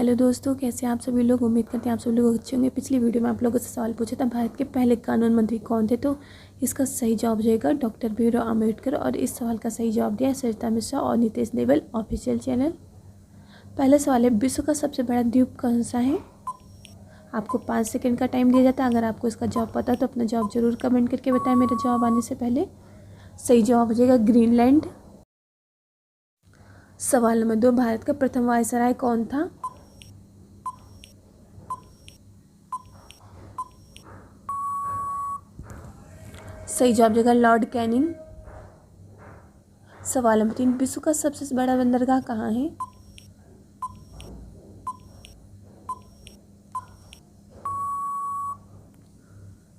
Hello दोस्तों, कैसे हैं आप सभी लोग। उम्मीद करते हैं आप सभी लोग अच्छे होंगे। पिछली वीडियो में आप लोगों से सवाल पूछा था, भारत के पहले कानून मंत्री कौन थे। तो इसका सही जवाब हो जाएगा डॉक्टर भीमराव अम्बेडकर। और इस सवाल का सही जवाब दिया है सरिता मिश्रा और नितेश नेवल ऑफिशियल चैनल। पहला सवाल है, विश्व का सबसे बड़ा द्वीप कौन सा है। आपको 5 सेकेंड का टाइम दिया जाता है। अगर आपको इसका जवाब पता है तो अपना जवाब जरूर कमेंट करके बताएं मेरा जवाब आने से पहले। सही जवाब हो जाएगा ग्रीनलैंड। सवाल नंबर 2, भारत का प्रथम वायसराय कौन था। सही जवाब देगा लॉर्ड कैनिंग। सवाल नंबर 3, विश्व का सबसे बड़ा बंदरगाह कहाँ है।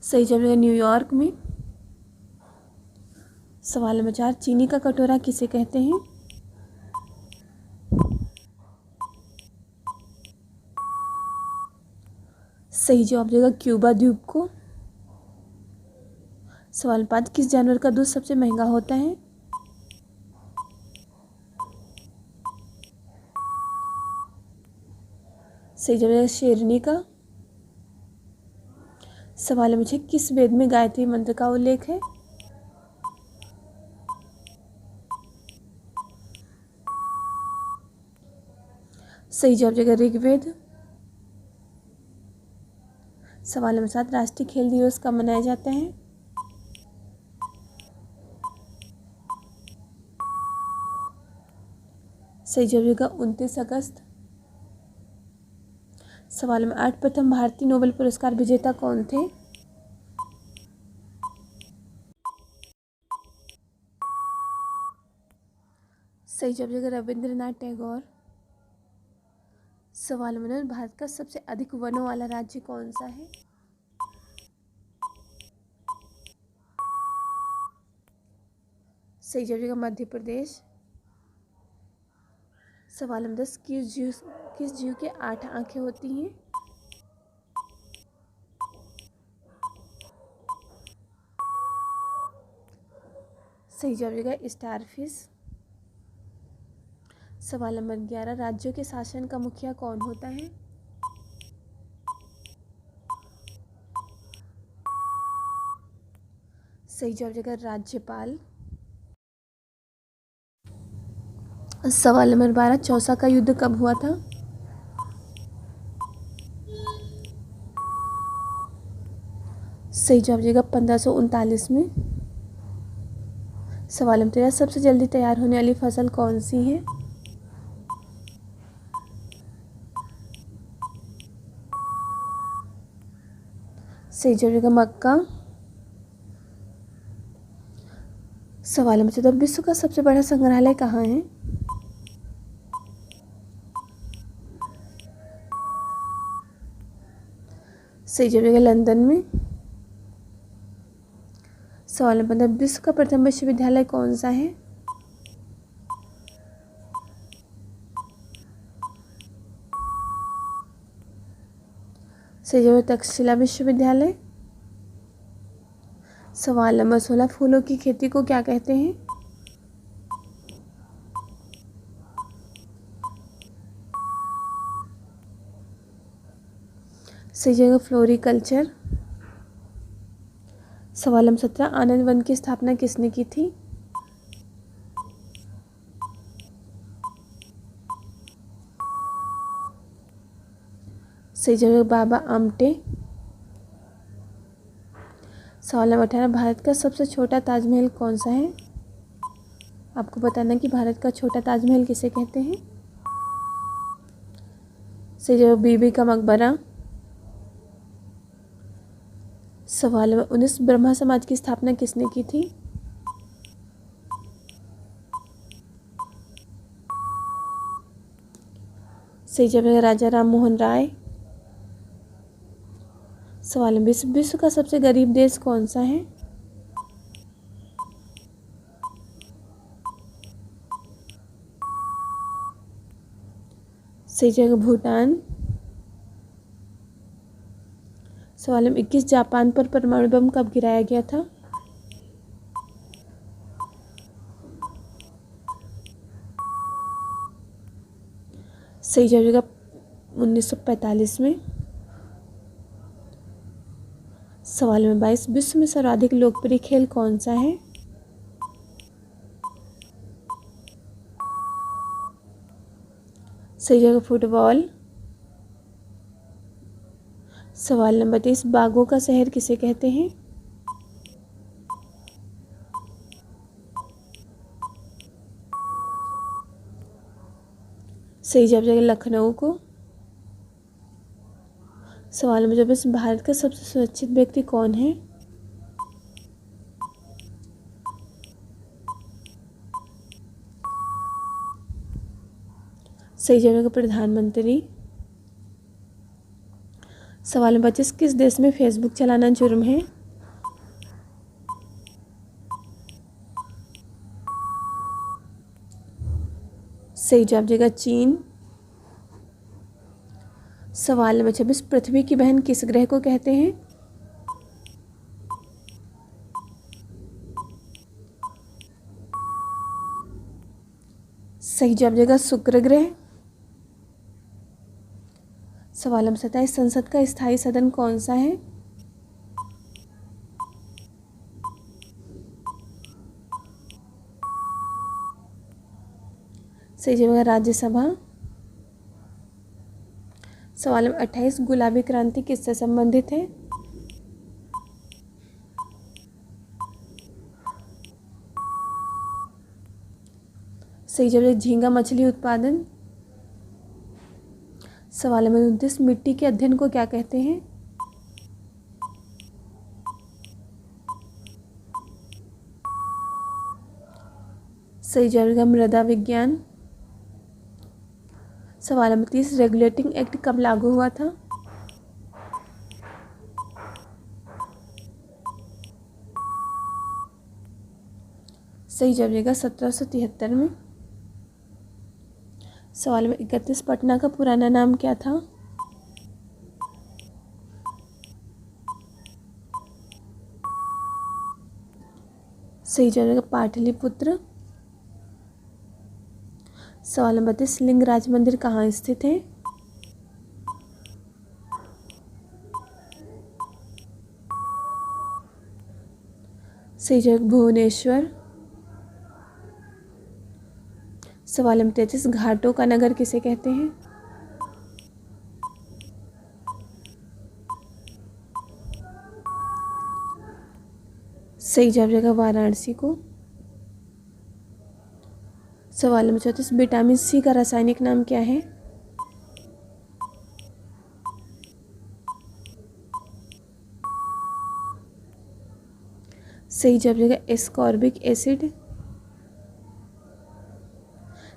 सही जवाब देगा न्यूयॉर्क में। सवाल नंबर 4, चीनी का कटोरा किसे कहते हैं। सही जवाब देगा क्यूबा द्वीप को। सवाल 5, किस जानवर का दूध सबसे महंगा होता है। सही जवाब है शेरनी का। सवाल नंबर 6, किस वेद में गायत्री मंत्र का उल्लेख है। सही जवाब देगा ऋग्वेद। सवाल नंबर 7, राष्ट्रीय खेल दिवस कब मनाया जाता है। सही जवाब देगा 29 अगस्त। सवाल नंबर 8, प्रथम भारतीय नोबेल पुरस्कार विजेता कौन थे। सही जवाब देगा रविंद्रनाथ टैगोर। सवाल नंबर 9, भारत का सबसे अधिक वनों वाला राज्य कौन सा है। सही जवाब देगा मध्य प्रदेश। सवाल नंबर 10, किस जीव के 8 आंखें होती हैं। सही जवाब देगा स्टारफिश। सवाल नंबर 11, राज्यों के शासन का मुखिया कौन होता है। सही जवाब देगा राज्यपाल। सवाल नंबर 12, चौसा का युद्ध कब हुआ था। सही जवाब देगा 1539 में। सवाल नंबर 13, सबसे जल्दी तैयार होने वाली फसल कौन सी है। सही जवाब देगा मक्का। सवाल नंबर 14, विश्व का सबसे बड़ा संग्रहालय कहाँ है। सही जवाब देगा लंदन में। सवाल नंबर 15, विश्व का प्रथम विश्वविद्यालय कौन सा है। सही जवाब तक्षशिला विश्वविद्यालय। सवाल नंबर 16, फूलों की खेती को क्या कहते हैं। सही जगह फ्लोरिकल्चर। सवाल नंबर 17, आनंद वन की स्थापना किसने की थी। सही जगह बाबा आमटे। सवाल नंबर 18, भारत का सबसे छोटा ताजमहल कौन सा है। आपको बताना कि भारत का छोटा ताजमहल किसे कहते हैं। सही जगह बीबी का मकबरा। सवाल नंबर 19, ब्रह्मा समाज की स्थापना किसने की थी। सही जवाब राजा राम मोहन राय। सवाल नंबर 20, विश्व का सबसे गरीब देश कौन सा है। सही जगह भूटान। सवाल नंबर 21, जापान पर परमाणु बम कब गिराया गया था। सही जवाब 1945 में। सवाल नंबर 22, विश्व में सर्वाधिक लोकप्रिय खेल कौन सा है? सही जगह फुटबॉल। सवाल नंबर 23, बाघों का शहर किसे कहते हैं? सही जवाब जाएगा लखनऊ को। सवाल नंबर 24, भारत का सबसे सुरक्षित व्यक्ति कौन है? सही जवाब प्रधानमंत्री। सवाल नंबर 25, किस देश में फेसबुक चलाना जुर्म है? सही जवाब देगा चीन। सवाल नंबर 26, पृथ्वी की बहन किस ग्रह को कहते हैं? सही जवाब देगा शुक्र ग्रह। सवाल नंबर 27, संसद का स्थायी सदन कौन सा है? सही जवाब है राज्यसभा। सवाल नंबर 28, गुलाबी क्रांति किससे संबंधित है? सही जवाब है झींगा मछली उत्पादन। सवाल नंबर 29, मिट्टी के अध्ययन को क्या कहते हैं? सही जवाब है मृदा विज्ञान। सवाल नंबर 30, रेगुलेटिंग एक्ट कब लागू हुआ था? सही जवाब देगा 1773 में। सवाल नंबर 31, पटना का पुराना नाम क्या था? सही जवाब देगा पाटलिपुत्र। सवाल नंबर 32, लिंगराज मंदिर कहाँ स्थित है? सही जवाब भुवनेश्वर। सवाल नंबर 33, घाटों का नगर किसे कहते हैं? सही जवाब देगा वाराणसी को। सवाल नंबर 34, विटामिन सी का रासायनिक नाम क्या है? सही जवाब देगा एस्कॉर्बिक एसिड।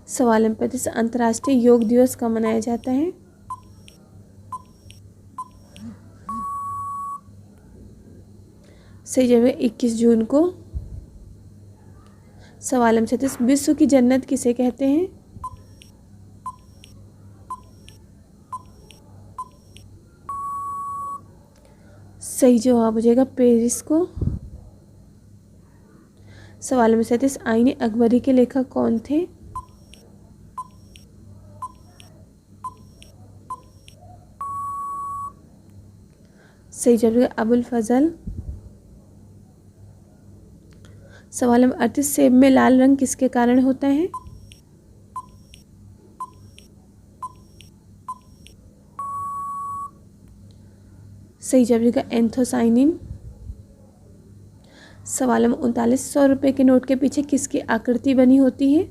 सवाल नंबर 35, अंतर्राष्ट्रीय योग दिवस कब मनाया जाता है? सही जवाब है 21 जून को। सवाल नंबर 36, विश्व की जन्नत किसे कहते हैं? सही जवाब हो जाएगा पेरिस को। सवाल नंबर 37, आईने अकबरी के लेखक कौन थे? सही जवाब है अबुल फजल। सवाल नंबर 38, सेब में लाल रंग किसके कारण होता है? सही जवाब है एंथोसाइनिन। सवाल नंबर 39, 100 रुपये के नोट के पीछे किसकी आकृति बनी होती है?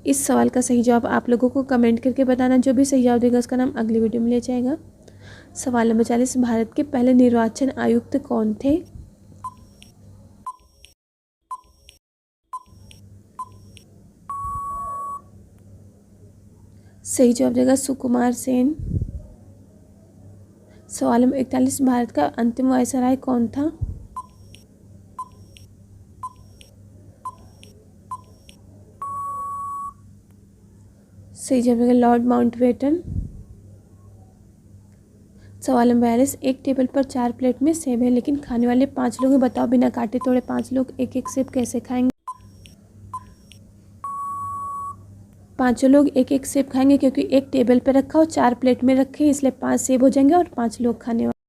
इस सवाल का सही जवाब आप लोगों को कमेंट करके बताना। जो भी सही जवाब देगा उसका नाम अगली वीडियो में लिया जाएगा। सवाल नंबर 40, भारत के पहले निर्वाचन आयुक्त कौन थे? सही जवाब देगा सुकुमार सेन। सवाल नंबर 41, भारत का अंतिम वायसराय कौन था? सही जवाब है लॉर्ड माउंटबेटन। सवाल नंबर 42, एक टेबल पर 4 प्लेट में सेब है लेकिन खाने वाले 5 लोग हैं, बताओ बिना काटे तोड़े 5 लोग एक एक सेब कैसे खाएंगे? पाँचों लोग एक एक सेब खाएंगे, क्योंकि एक टेबल पे रखा और 4 प्लेट में रखे, इसलिए 5 सेब हो जाएंगे और 5 लोग खाने वाले।